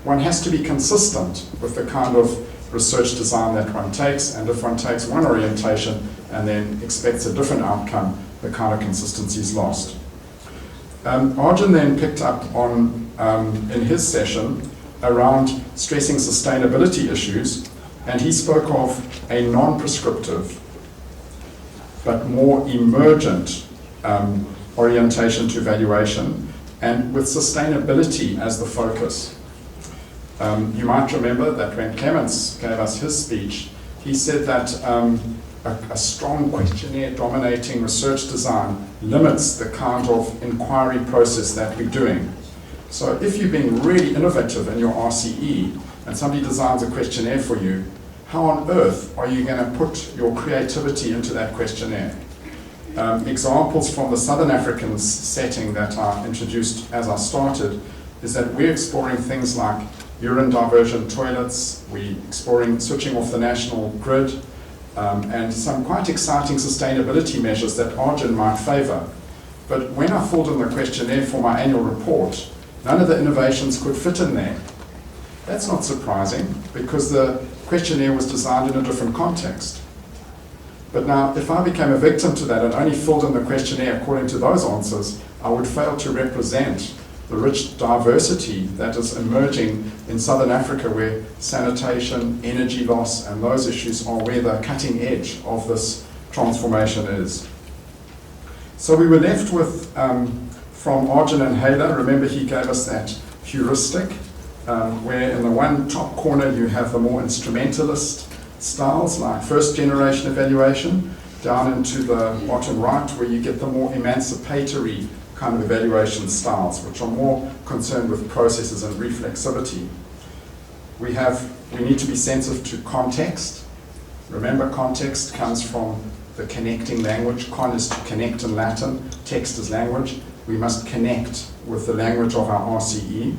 D: One has to be consistent with the kind of research design that one takes, and if one takes one orientation and then expects a different outcome, the kind of consistency is lost. Arjun then picked up on, in his session, around stressing sustainability issues, and he spoke of a non-prescriptive but more emergent orientation to evaluation, and with sustainability as the focus. You might remember that when Clements gave us his speech, he said that a strong questionnaire dominating research design limits the kind of inquiry process that we're doing. So if you're being really innovative in your RCE and somebody designs a questionnaire for you, how on earth are you going to put your creativity into that questionnaire? Examples from the Southern African setting that I introduced as I started is that we're exploring things like urine diversion toilets, we're exploring switching off the national grid, and some quite exciting sustainability measures that Arjun might favor. But when I filled in the questionnaire for my annual report, none of the innovations could fit in there. That's not surprising, because the questionnaire was designed in a different context. But now, if I became a victim to that and only filled in the questionnaire according to those answers, I would fail to represent the rich diversity that is emerging in Southern Africa, where sanitation, energy loss, and those issues are where the cutting edge of this transformation is. So we were left with, from Arjun and Haler, remember he gave us that heuristic, where in the one top corner you have the more instrumentalist styles, like first generation evaluation, down into the bottom right, where you get the more emancipatory kind of evaluation styles, which are more concerned with processes and reflexivity. We need to be sensitive to context. Remember, context comes from the connecting language. Con is to connect in Latin, text is language. We must connect with the language of our RCE.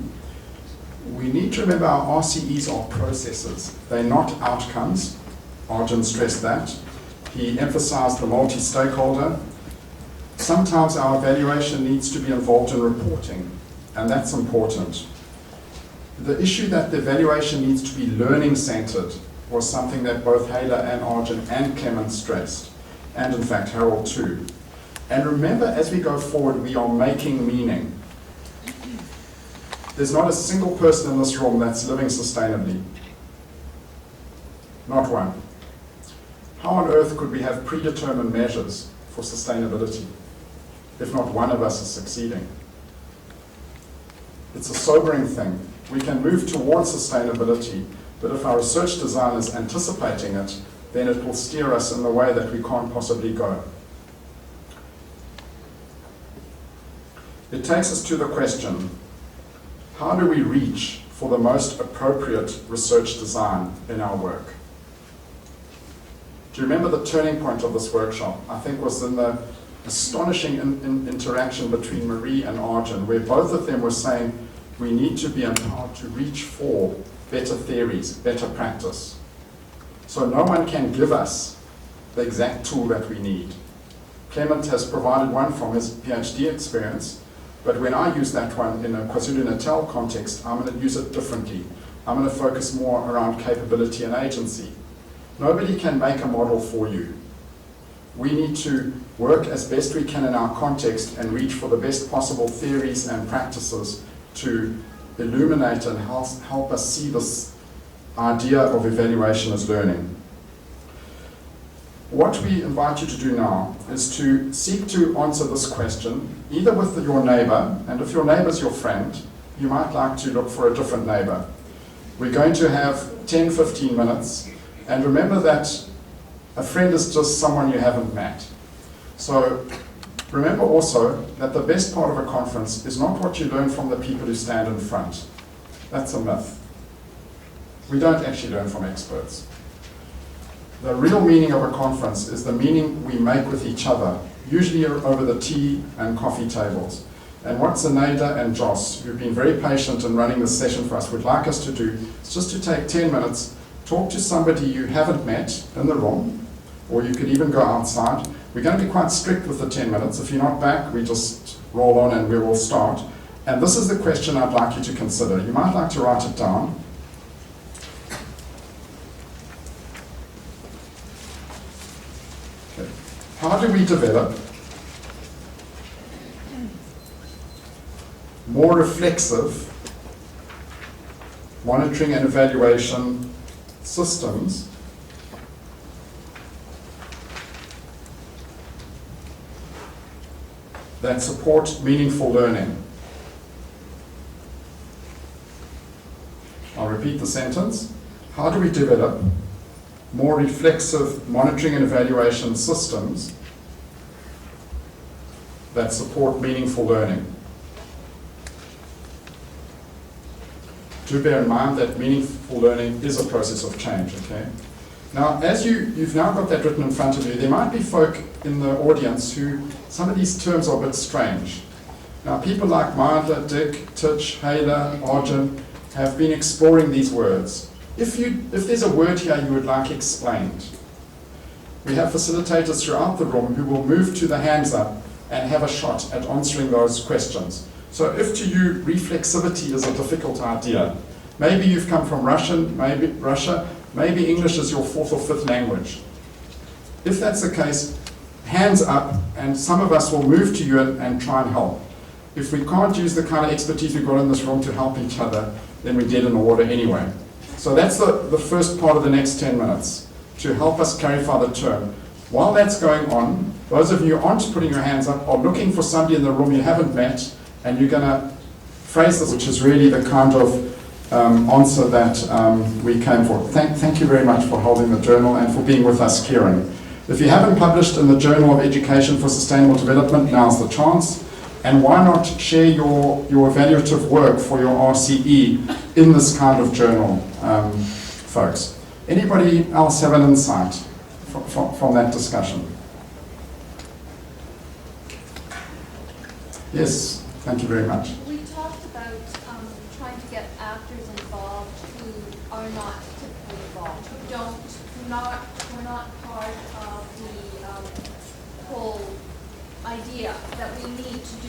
D: We need to remember our RCEs are processes. They're not outcomes. Arjun stressed that. He emphasized the multi-stakeholder. Sometimes our evaluation needs to be involved in reporting, and that's important. The issue that the evaluation needs to be learning-centered was something that both Hayla and Arjun and Clement stressed, and in fact Harold too. And remember, as we go forward, we are making meaning. There's not a single person in this room that's living sustainably. Not one. How on earth could we have predetermined measures for sustainability if not one of us is succeeding? It's a sobering thing. We can move towards sustainability, but if our research design is anticipating it, then it will steer us in the way that we can't possibly go. It takes us to the question, how do we reach for the most appropriate research design in our work? Do you remember the turning point of this workshop? I think was in the astonishing interaction between Marie and Arjun, where both of them were saying we need to be empowered to reach for better theories, better practice. So no one can give us the exact tool that we need. Clement has provided one from his PhD experience, but when I use that one in a KwaZulu-Natal context, I'm going to use it differently. I'm going to focus more around capability and agency. Nobody can make a model for you. We need to work as best we can in our context and reach for the best possible theories and practices to illuminate and help us see this idea of evaluation as learning. What we invite you to do now is to seek to answer this question, either with your neighbor, and if your neighbor is your friend, you might like to look for a different neighbor. We're going to have 10-15 minutes, and remember that a friend is just someone you haven't met. So remember also that the best part of a conference is not what you learn from the people who stand in front. That's a myth. We don't actually learn from experts. The real meaning of a conference is the meaning we make with each other, usually over the tea and coffee tables. And what Zenaida and Joss, who've been very patient in running this session for us, would like us to do is just to take 10 minutes, talk to somebody you haven't met in the room, or you could even go outside. We're going to be quite strict with the 10 minutes. If you're not back, we just roll on and we will start. And this is the question I'd like you to consider. You might like to write it down. Okay. How do we develop more reflexive monitoring and evaluation systems that support meaningful learning? I'll repeat the sentence. How do we develop more reflexive monitoring and evaluation systems that support meaningful learning? Do bear in mind that meaningful learning is a process of change, okay? Now, as you've now got that written in front of you, there might be folk in the audience who, some of these terms are a bit strange. Now, people like Martha, Dick, Titch, Hayla, Arjun have been exploring these words. If there's a word here you would like explained, we have facilitators throughout the room who will move to the hands up and have a shot at answering those questions. So if to you reflexivity is a difficult idea, maybe you've come from Russia, maybe English is your fourth or fifth language. If that's the case, hands up, and some of us will move to you and try and help. If we can't use the kind of expertise we've got in this room to help each other, then we're dead in the water anyway. So that's the first part of the next 10 minutes, to help us clarify the term. While that's going on, those of you who aren't putting your hands up are looking for somebody in the room you haven't met, and you're going to phrase this, which is really the kind of answer that we came for. Thank you very much for holding the journal and for being with us, Kieran. If you haven't published in the Journal of Education for Sustainable Development, now's the chance. And why not share your evaluative work for your RCE in this kind of journal, folks? Anybody else have an insight from that discussion? Yes, thank you very much.
H: We talked about trying to get actors are not typically involved, who were not part of the whole idea that we need to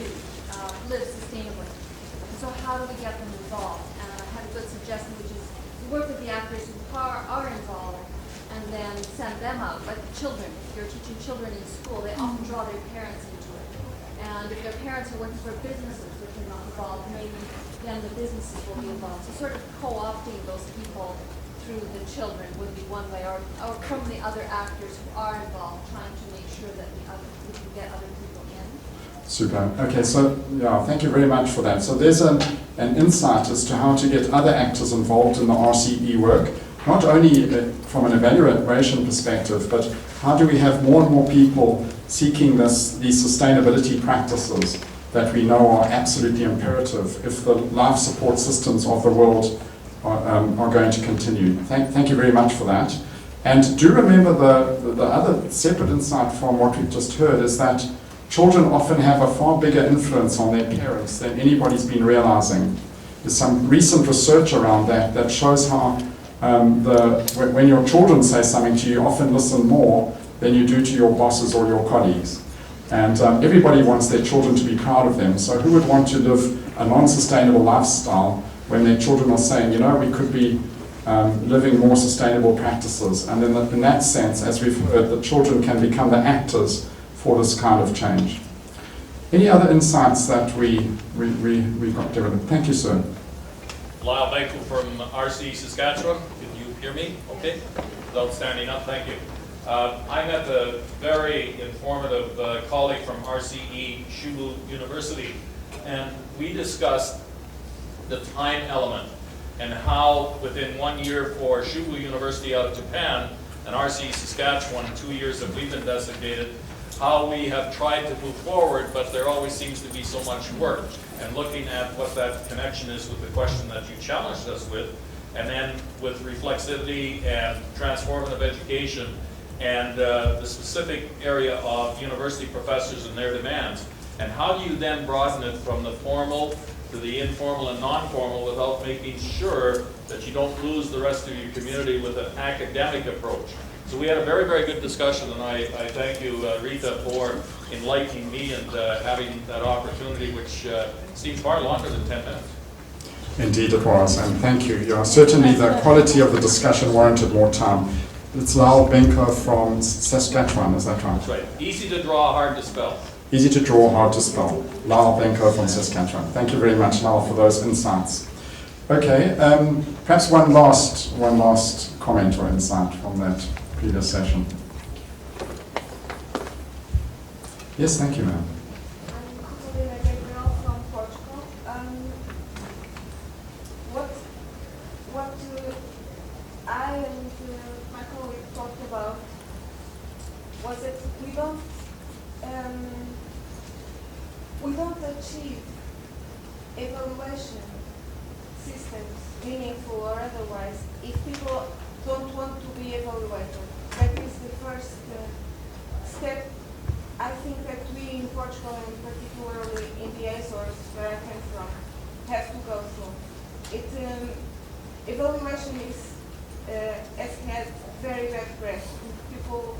H: live sustainably. And so how do we get them involved? And I had a good suggestion, which is you work with the actors who are involved and then send them out, like children. If you're teaching children in school, they often draw their parents into it. And if their parents are working for businesses which are not involved, maybe then the businesses will be involved. So sort of co-opting those people through the children would be one way, or from the other actors who are involved, trying to make sure that we can get other people in.
D: Super. Okay, so yeah, thank you very much for that. So there's an insight as to how to get other actors involved in the RCE work, not only from an evaluation perspective, but how do we have more and more people seeking these sustainability practices that we know are absolutely imperative if the life support systems of the world are going to continue. Thank you very much for that. And do remember the other separate insight from what we've just heard is that children often have a far bigger influence on their parents than anybody's been realizing. There's some recent research around that shows how when your children say something to you, you often listen more than you do to your bosses or your colleagues. And everybody wants their children to be proud of them. So who would want to live a non-sustainable lifestyle when their children are saying, you know, we could be living more sustainable practices? And then in that sense, as we've heard, the children can become the actors for this kind of change. Any other insights that we got, David? Thank you, sir.
I: Lyle Baker from RCE Saskatchewan. Can you hear me? Okay. Without standing up, thank you. I met a very informative colleague from RCE Shubu University, and we discussed the time element and how within 1 year for Shubu University out of Japan and RCE Saskatchewan, 2 years that we've been designated, how we have tried to move forward, but there always seems to be so much work. And looking at what that connection is with the question that you challenged us with, and then with reflexivity and transformative education, and the specific area of university professors and their demands. And how do you then broaden it from the formal to the informal and non-formal without making sure that you don't lose the rest of your community with an academic approach? So we had a very, very good discussion, and I thank you, Rita, for enlightening me and having that opportunity, which seems far longer than 10 minutes.
D: Indeed it was, and thank you. Yeah, certainly the quality of the discussion warranted more time. It's Lyle Benko from Saskatchewan, is that right?
I: That's right. Easy to draw, hard to spell.
D: Easy to draw, hard to spell. Lyle Benko from Saskatchewan. Thank you very much, Lyle, for those insights. Okay, perhaps one last comment or insight from that previous session. Yes, thank you, ma'am.
J: I'm Carolina Gabriel from Portugal. What I and my colleague talked about was that we don't achieve evaluation systems, meaningful or otherwise, if people don't want to be evaluated. That is the first step. I think that we in Portugal, and particularly in the Azores, where I came from, have to go through. Evaluation has had very bad press. People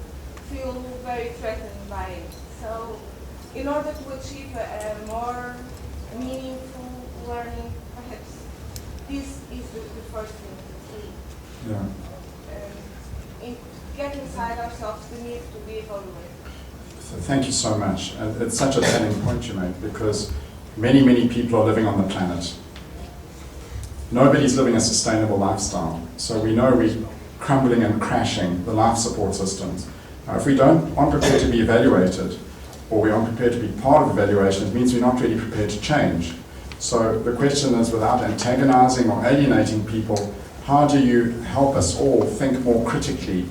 J: feel very threatened by it. So, in order to achieve a more meaningful learning, perhaps this is the first thing.
D: Yeah.
J: Get inside ourselves the need to be evaluated.
D: So thank you so much. It's such a telling point you make, because many, many people are living on the planet. Nobody's living a sustainable lifestyle. So we know we're crumbling and crashing the life support systems. Now, if we aren't prepared to be evaluated, or we aren't prepared to be part of evaluation, it means we're not really prepared to change. So the question is, without antagonizing or alienating people, how do you help us all think more critically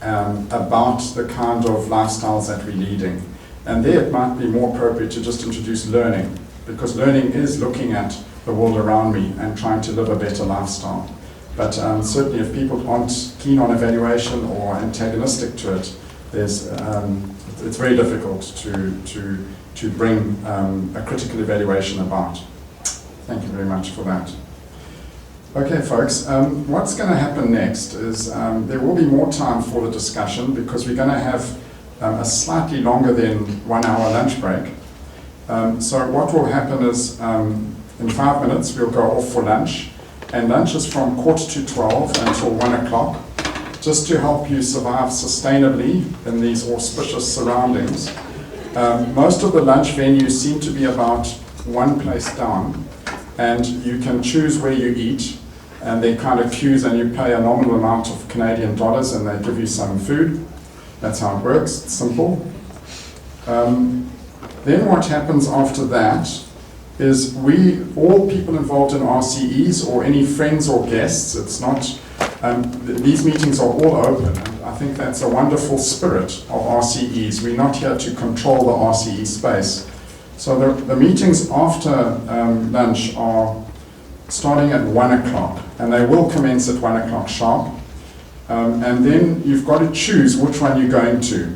D: about the kind of lifestyles that we're leading? And there it might be more appropriate to just introduce learning, because learning is looking at the world around me and trying to live a better lifestyle. But certainly if people aren't keen on evaluation or antagonistic to it, it's very difficult to bring a critical evaluation about. Thank you very much for that. Okay, folks, what's going to happen next is there will be more time for the discussion because we're going to have a slightly longer than 1 hour lunch break. So what will happen is in 5 minutes we'll go off for lunch, and lunch is from 11:45 until 1 o'clock, just to help you survive sustainably in these auspicious surroundings. Most of the lunch venues seem to be about one place down, and you can choose where you eat, and they kind of queues, and you pay a nominal amount of Canadian dollars and they give you some food. That's how it works, it's simple. Then what happens after that is all people involved in RCEs or any friends or guests, it's not, these meetings are all open, and I think that's a wonderful spirit of RCEs. We're not here to control the RCE space. So the meetings after lunch are starting at 1 o'clock, and they will commence at 1 o'clock sharp. And then you've got to choose which one you're going to.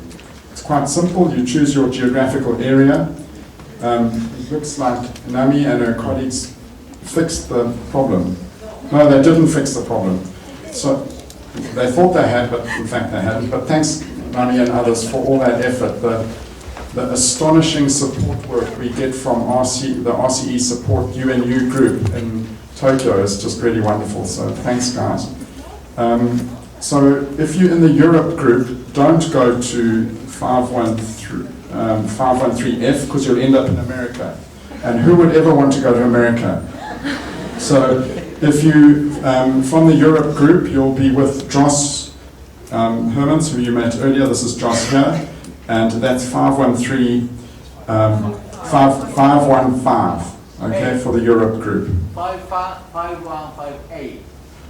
D: It's quite simple. You choose your geographical area. It looks like Nami and her colleagues fixed the problem. No, they didn't fix the problem. So they thought they had, but in fact they hadn't. But thanks, Nami and others, for all that effort. The astonishing support work we get from the RCE support UNU group in Tokyo is just really wonderful. So thanks, guys. So if you're in the Europe group, don't go to 513F because you'll end up in America. And who would ever want to go to America? So if you, from the Europe group, you'll be with Joss Hermans, who you met earlier. This is Joss here. And that's 515, okay, for the Europe group.
K: 5158.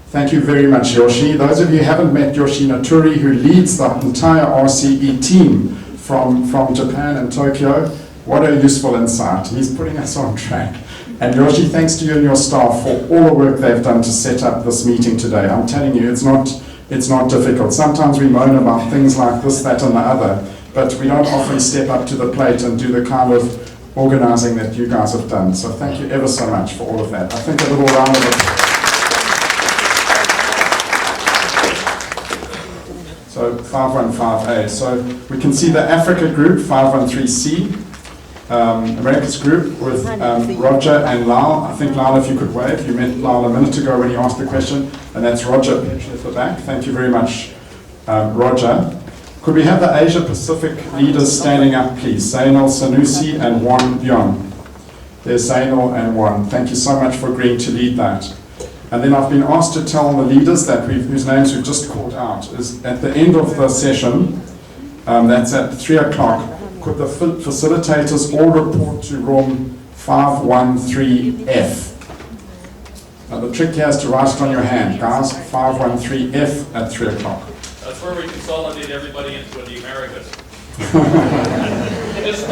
D: Thank you very much, Yoshi. Those of you who haven't met Yoshi Naturi, who leads the entire RCE team from Japan and Tokyo, what a useful insight. He's putting us on track. And Yoshi, thanks to you and your staff for all the work they've done to set up this meeting today. I'm telling you, it's not difficult. Sometimes we moan about things like this, that, and the other, but we don't often step up to the plate and do the kind of organizing that you guys have done. So thank you ever so much for all of that. I think a little round of applause. So 515A. So we can see the Africa group, 513C, America's group with Roger and Lyle. I think Lyle, if you could wave. You met Lyle a minute ago when he asked the question, and that's Roger at the back. Thank you very much, Roger. Could we have the Asia Pacific leaders standing up, please? Zainal Sanusi and Juan Byung. There's Zainal and Juan. Thank you so much for agreeing to lead that. And then I've been asked to tell the leaders that whose names we've just called out is at the end of the session, that's at 3 o'clock, could the facilitators all report to room 513F. Now the trick here is to write it on your hand, guys, 513F at 3 o'clock.
I: That's where we consolidate everybody into the Americas. Just to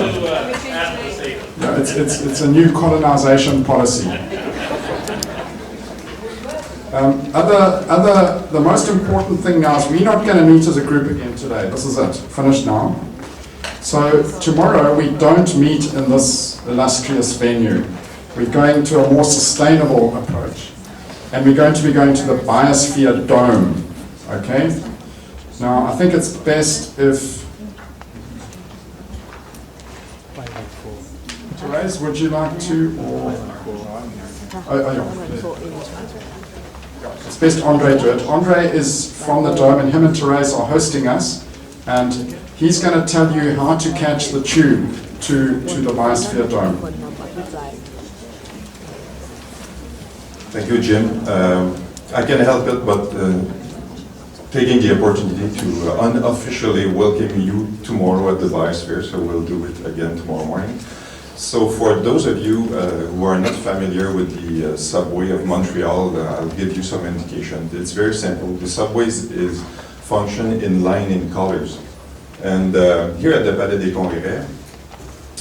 I: add to the statement.
D: No, it's a new colonization policy. The most important thing now is we're not going to meet as a group again today. This is it. Finished now. So tomorrow we don't meet in this illustrious venue. We're going to a more sustainable approach. And we're going to be going to the Biosphere Dome. Okay? Now, I think it's best if... Therese, would you like to? Or... It's best Andre do it. Andre is from the Dome, and him and Therese are hosting us. And he's going to tell you how to catch the tube to the Biosphere Dome.
L: Thank you, Jim. I can't help it but taking the opportunity to unofficially welcome you tomorrow at the Biosphere, so we'll do it again tomorrow morning. So for those of you who are not familiar with the subway of Montreal, I'll give you some indication. It's very simple. The subway is function in line in colors. And here at the Palais des Congrès,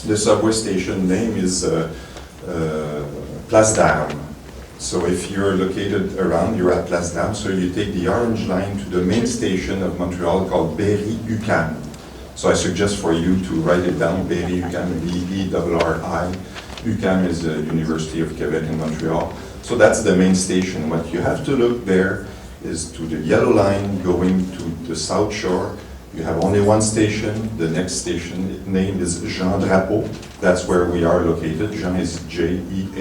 L: the subway station name is Place d'Armes. So if you're located around, you're at Place d'Armes, so you take the orange line to the main station of Montreal called Berry-UQAM. So I suggest for you to write it down, Berry-UQAM, B-E-R-R-I. UQAM is the University of Quebec in Montreal. So that's the main station. What you have to look there is to the yellow line going to the South Shore. You have only one station. The next station name is Jean Drapeau. That's where we are located. Jean is Jeandrapeau.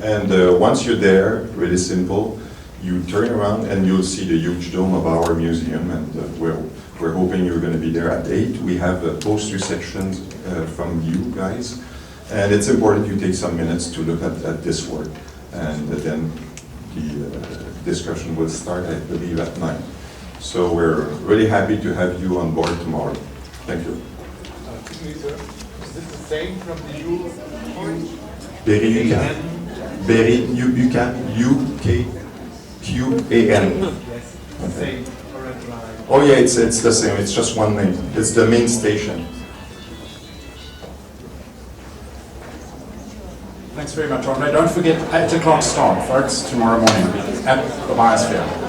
L: And once you're there, really simple, you turn around and you'll see the huge dome of our museum, and we're hoping you're going to be there at 8. We have a post-reception from you guys, and it's important you take some minutes to look at this work, and then the discussion will start, I believe, at 9. So we're really happy to have you on board tomorrow. Thank you.
F: Excuse me, sir. Is this the same from the U point?
L: UKQAN.
F: Yes, the same current line.
L: Oh yeah, it's the same. It's just one name. It's the main station.
D: Thanks very much, Andre. Don't forget 8 o'clock start, folks, tomorrow morning at the Biosphere.